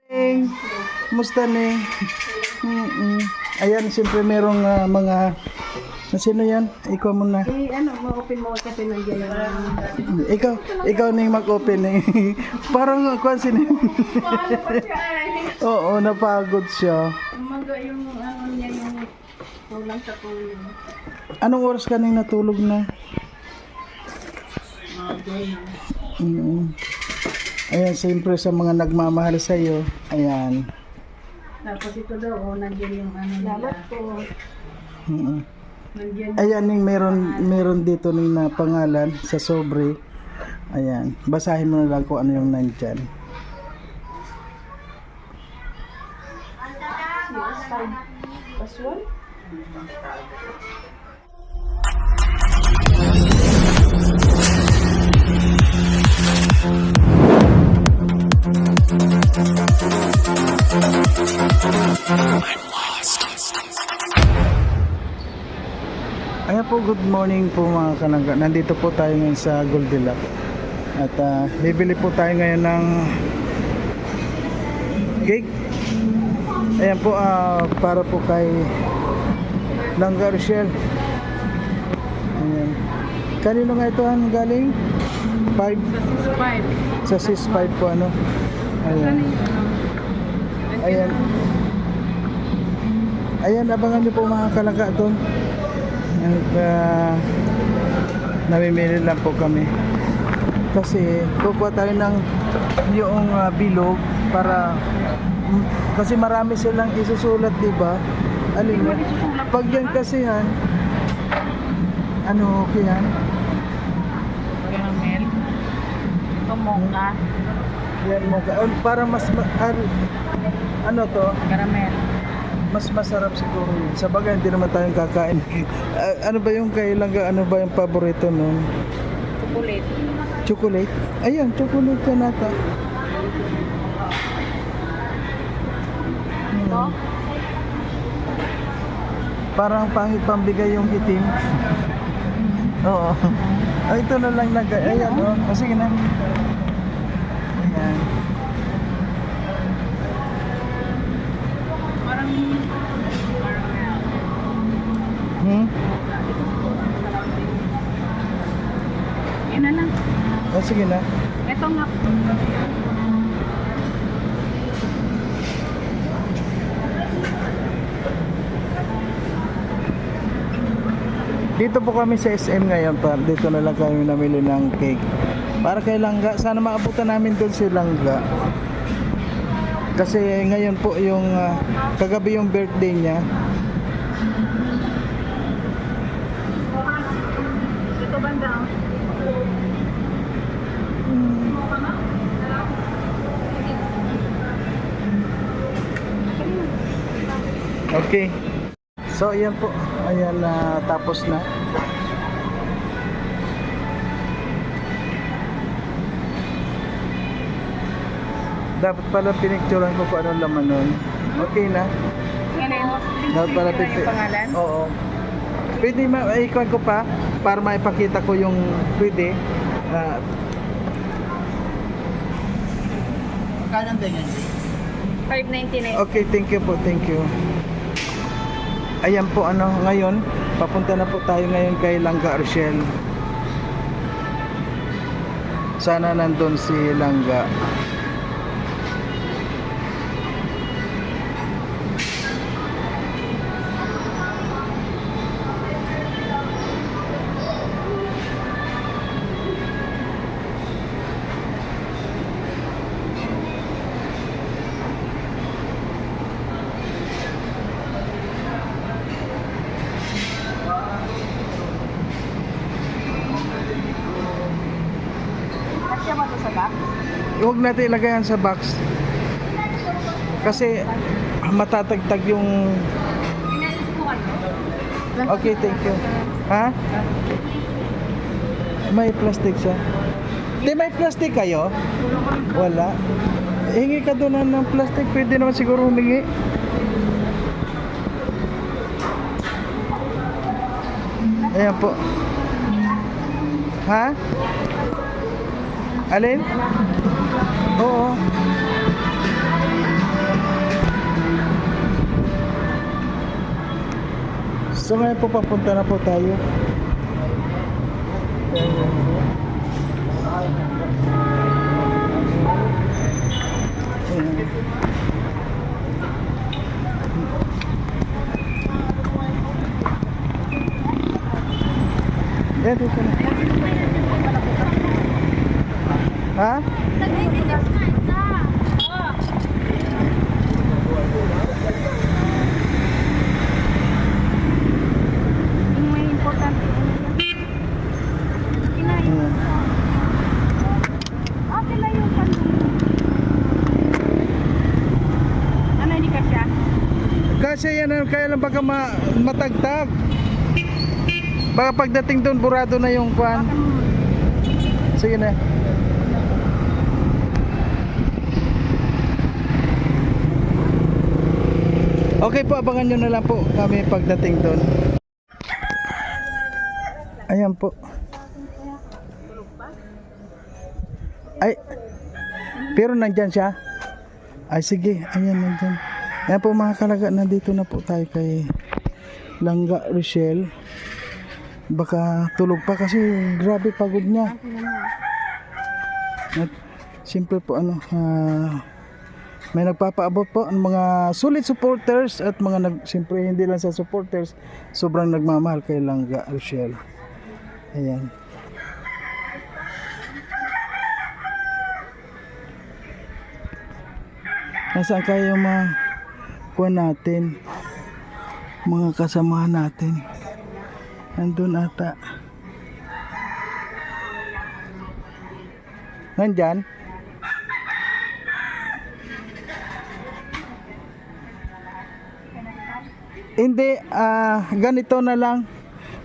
Neng, kumusta Neng? Ayan, siyempre merong mga... Sino yan? Ikaw muna. Ma-open mo kasi nandiyan yung... Ikaw Neng mag-open Neng. Parang kung sino. Oo, napagod siya. Umaga yung niya yung kulang sa tulog. Anong oras ka Neng natulog na? Ayan, siyempre sa mga nagmamahal sa iyo. Ayan. Tapos ito daw, nandiyan yung Salamat po. Nandiyan Ayan, Ning, meron dito Ning na pangalan sa sobre. Ayan, basahin mo na lang kung ano yung nandyan. Password? Ayan po, good morning po mga kanangga. Nandito po tayo ngayon sa Goldilocks. At bibili po tayo ngayon ng cake. Ayan po, para po kay Langga Rochelle. Ayan. Kanino nga ito galing? 5? Sa 6-5 po ano. Ayan. Ayan. Ayan, abangan nyo po mga kalangga doon. At namimili lang po kami kasi kukuha tayo ng yung bilog para kasi marami silang isusulat, diba? Alin mo? Pag yan kasi yan ano okay yan? Caramel. Tomoka. Yan mo para mas ano to? Caramel. Mas masarap siguro yun. Sa bagay, hindi naman tayong kakain. Ano ba yung kailangan, ano ba yung paborito nun? Chocolate. Chocolate? Ayan, chocolate ka nata. Ito? Parang pangit pambigay yung itim. Oo. Ay, ito na lang nag... Ayan, oh. Sige na. Ayan. Parang yun na lang. Oh, sige na. Ito nga. Dito po kami sa SM ngayon. Dito na lang kami namili ng cake. Para kay Langga. Sana maabutan namin doon si Langga. Kasi ngayon po yung kagabi yung birthday niya. Ito banda. Okay. So ayan po. Ayan na tapos na. Dapat pala pinicturean ko kung anong laman nun. Okay na. Dapat pala yung pangalan? Oo. Pwede ikon ko pa para maipakita ko yung pwede. Magkano ganyan? 5.99. Okay, thank you po, thank you. Ayan po ano, ngayon, papunta na po tayo ngayon kay Langga Rochelle. Sana nandun si Langga. Kasya ba ito sa box? Huwag natin ilagay yan sa box. Kasi matatagtag yung... Okay, thank you. Ha? May plastic siya. Di may plastic kayo? Wala. Hingi ka doon ng plastic. Pwede naman siguro humingi. Ayan po. Ha? Alin? Oo. So ngayon po papunta na po tayo. Yan, dito na. Ha? Yung may importante. Ayan. Okay lang yung ano, hindi ka siya? Kasi yan, kaya lang baka matagtag. Baka pagdating doon, burado na yung kwan. Sige na. Okay po, abangan nyo na lang po kami pagdating doon. Ayan po. Ay, pero nandyan siya? Ay sige, ayan nandyan. Ayan po mga kalaga, nandito na po tayo kay Langga Rochelle. Baka tulog pa kasi grabe pagod niya. At siyempre po may nagpapaabot po ang mga solid supporters at mga siyempre hindi lang sa supporters, sobrang nagmamahal kay Langga Rochelle. Ayan. Nasaan kayo mga kuha natin, mga kasamahan natin? Nandun ata. Nandyan? Hindi, ganito na lang.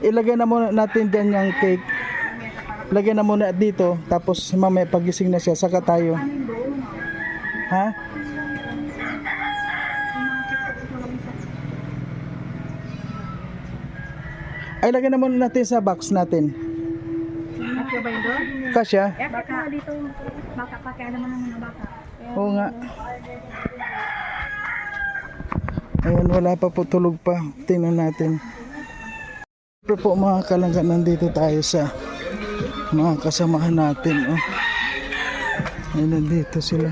Ilagay na muna natin dyan yung cake. Lagyan na muna dito. Tapos mamaya pagising na siya, saka tayo. Ha? Ay, lagyan na muna natin sa box natin. Kasya ba yun doon? Kasya? Baka dito, baka pakialam mo ng mga baka. Oo nga. Ayan, wala pa po, tulog pa. Tingnan natin. Pero po mga kalangga, nandito tayo sa mga kasamahan natin. Oh. Ayan, nandito sila.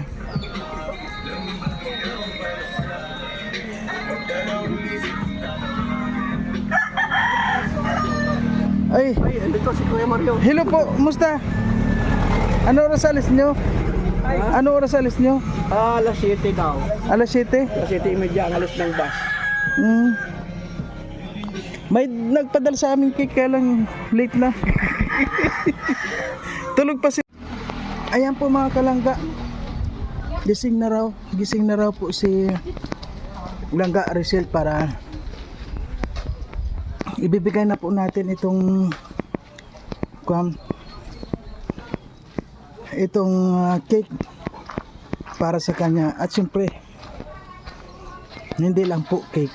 Ay, Dito si Kuya Mario. hello po, musta? Ano oras alis nyo? Ano oras alis nyo? Alas 7 daw. Alas 7? Alas 7:30 ang alas ng bus. Mm. May nagpadal sa amin cake kaya lang late na. Tulog pa si. Ayan po mga kalangga. Gising na raw po si Langga Rochelle para ibibigay na po natin itong cake para sa kanya at siyempre hindi lang po cake.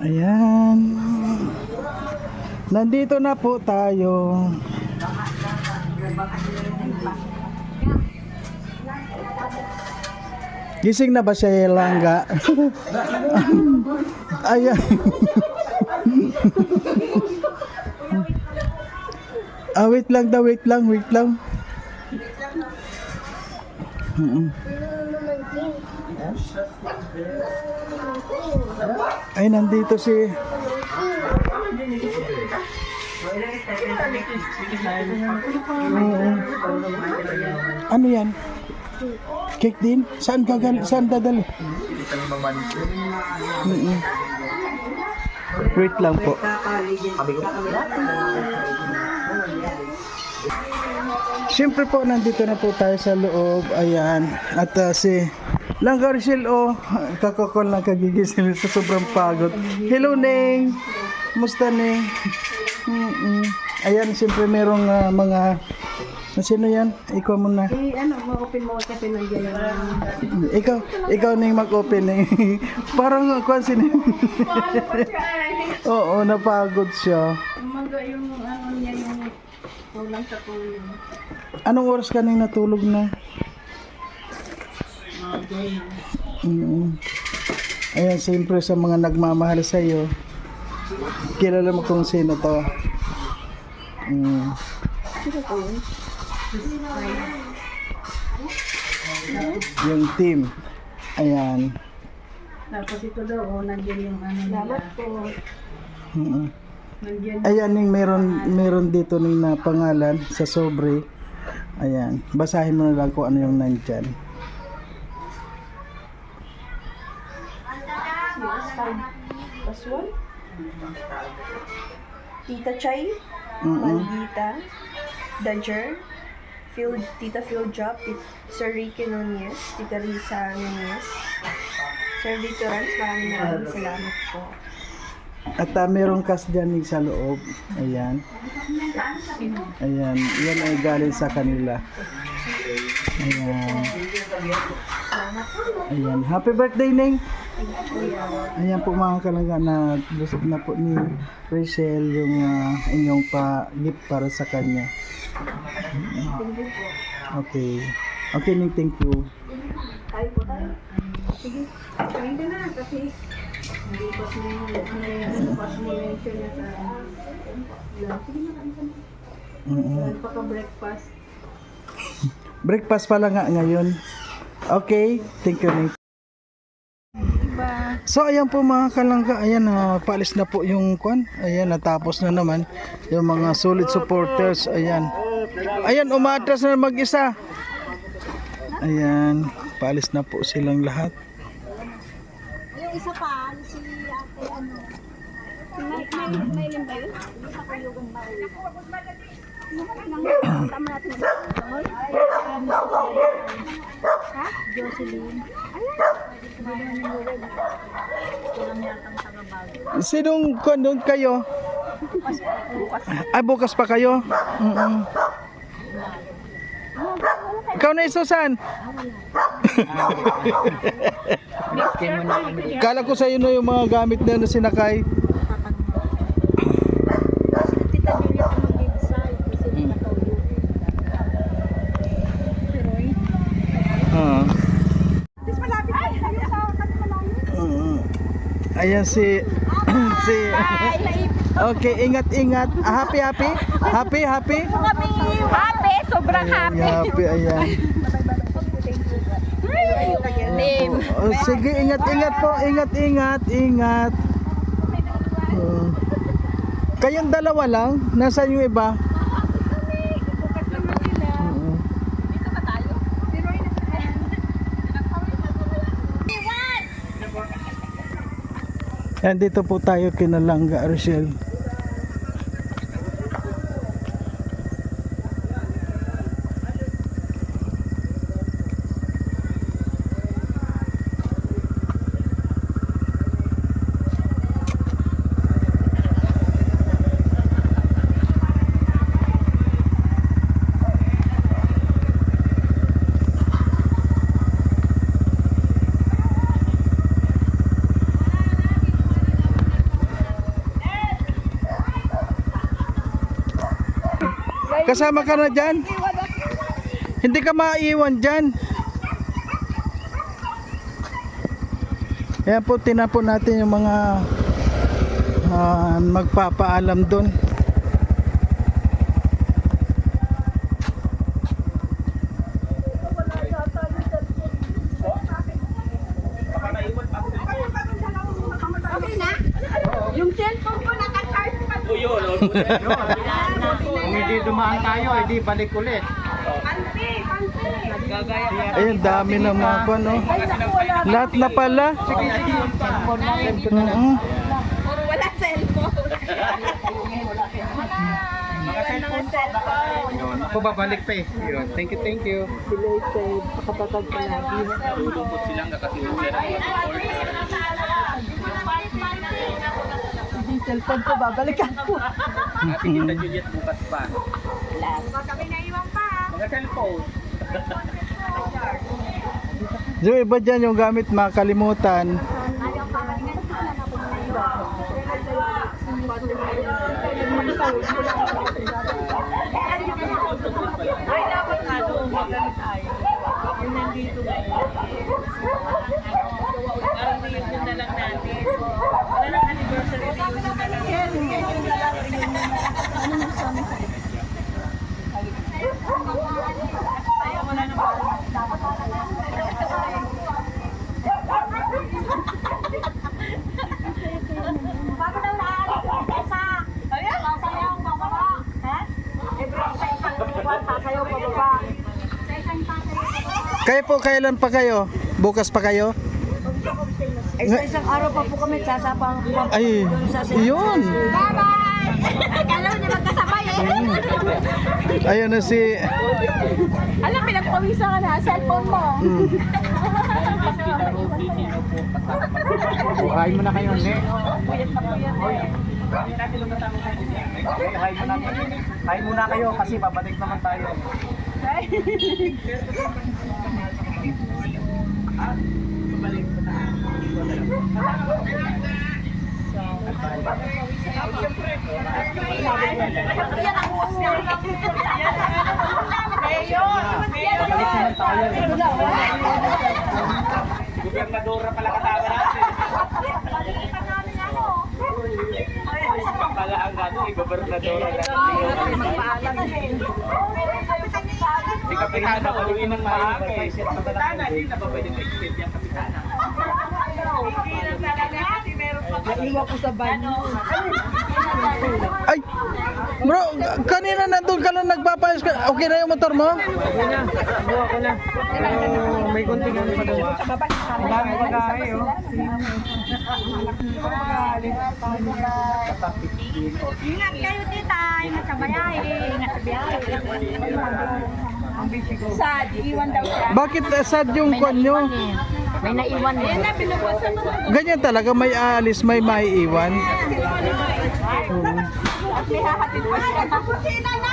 Ayan, nandito na po tayo. Gising na ba siya, Langga? Ayan. Wait lang daw, wait lang. Ay, nandito si ano yan? Cake din? Saan dadali? Wait lang po. Siyempre po, nandito na po tayo sa loob. Ayan. At si Langga Rochelle, kakakol lang kagigising sa sobrang pagod. Hello, Neng. Musta, Neng? Ayan, siyempre merong mga... Sino yan? Ikaw muna. Ma-open mo kasi nandiyan yung... Ikaw Neng mag-open eh. Parang kung sino. Oo, napagod siya. Yung niya yung kulang sa tulong. Anong oras ka nang natulog na? Ayan, siyempre sa mga nagmamahal sa iyo. Kilala mo kung sino to. Yung team. Ayan. Tapos ito daw, nandiyan yung ano nila. Nandiyan. Ayan yung meron dito ng na pangalan sa sobre. Ayan. Basahin mo na lang kung ano yung nandyan. Paswal, Tita Chay, Mm-mm. Maldita, Dodger, Tita Phil Job, Sir Ricky Nunez, Tita Risa Nunez, Sir Dito Rans, maraming salamat po. At merong cash dyan sa loob. Ayan. Ayan. Yan ay galing sa kanila. Ayan. Ayan. Happy birthday, Ning! Ayan po mga kalangga na lusog na po ni Rachel yung inyong gift para sa kanya. Okay. Okay, Ning. Thank you. Tayo po tayo. Sige, kain ka na kasi hindi pa sinimensyon niya sa lunch. Sige na, kain ka na. Nagpaka-breakfast. Breakfast pala nga ngayon. Okay. Thank you, Ning. So ayan po mga kalangga, ayan paalis na po yung kwan. Ayan, natapos na naman yung mga solid supporters. Ayan. Ayan, umatras na mag-isa. Ayan, paalis na po silang lahat. Yung isa pa, si ate ano. May lim ba yun? Hindi sa kuyugan ba ulit? Tama natin. Ha? Jocelyn. Sinong kwan doon kayo? Ay, bukas pa kayo? Ikaw na, Susan? Kala ko sa'yo na yung mga gamit na sinakay. Tita Julia pa mag-decide kasi nakatulog. Mas malapit ay tayo sa kanila. Ayan si Okay, ingat-ingat. Happy. Happy, sobrang happy. Ayan. Oh, sige, ingat-ingat po. Ingat. Kayong dalawa lang? Nasaan yung iba? Yan, dito po tayo kina Langga, Rochelle. Kasama ka na dyan? Hindi ka maiwan dyan. Kaya po tinapon natin yung mga magpapaalam doon. Okay na? Yung cellphone ko naka-charge pa. Kung hindi dumaan tayo, hindi balik ulit. Ayun, dami ng mga kwan, no? Lahat na pala. Wala cellphone. Ako babalik pa eh. Yun. Thank you. Cellphone ko, babalik ako. Sige, Tita Juliet, bukas pa. Kami naiwan pa. Mga cellphone. So iba dyan yung gamit makalimutan. Ayaw pa kami nga Ay, dapat ano, magamit tayo. Yun na dito ngayon. Parang reunion na lang natin. Wala nang anniversary reunion na lang. Reunion na lang. Ano nang sabi sa Ayaw, wala nang Bago daw naalis yung isa. Sasayaw pababa. Ha? Sa isang buwan, sasayaw pababa. Sa isang sasayaw. Kayo po, kailan pa kayo? Bukas pa kayo? Ay, sa isang araw pa po kami sasapang. Ay, yun. Bye-bye! Kala mo niya magkasabay eh. Ayun na si... Alam, pinagpawisan ka na. Cellphone mo. Hi mo na kayo, ne? Hi muna kayo kasi babalik naman tayo. Yan ang host niya. Babalik naman tayo. Gobernadora pala kasama natin. Pala ang gano'n, gobernadora natin. Si Kapitana, paluin ng maaga eh. Si Kapitana, hindi na ba pwede ma-extend yung Kapitana? Naiwa ko sa banyo. Ay! Bro, kanina nandun ka lang nagpapayos ka. Okay na yung motor mo? Okay na, buha ko na. May kunting ano pa doon. Ang daming pag-ahay, oh. Ingat kayo, tita. Ingat sa bayahe. Ingat sa biyahe. Sad, iwan daw siya. Bakit sad yung kwan nyo? May naiwan eh. Yan na, binubusan mo. Ganyan talaga, may aalis, may maiiwan. At may hahatid pa siya. Kusina na!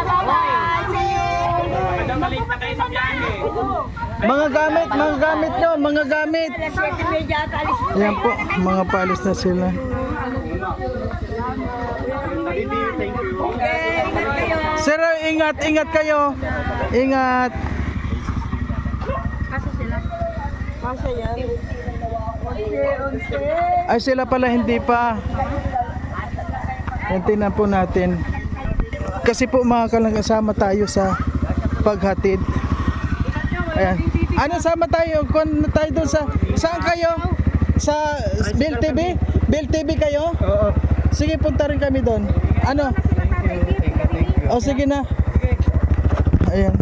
Bye-bye! Madaling na kayo sa biyahe. Mga gamit nyo, mga gamit. Swerte medya at alis mo. Ayan po, mga palis na sila. Thank you. Okay, ingat kayo. Sir, ingat kayo. Ingat. Masya yan. Ay, sila pala hindi pa. Yan, tingnan po natin. Kasi po mga kasama tayo sa paghatid. Ayan. Ano, sama tayo? Kung tayo doon sa... Saan kayo? Sa Bill TV? Bill TV kayo? Oo. Sige, punta rin kami doon. Ano? O, sige na. Ayan.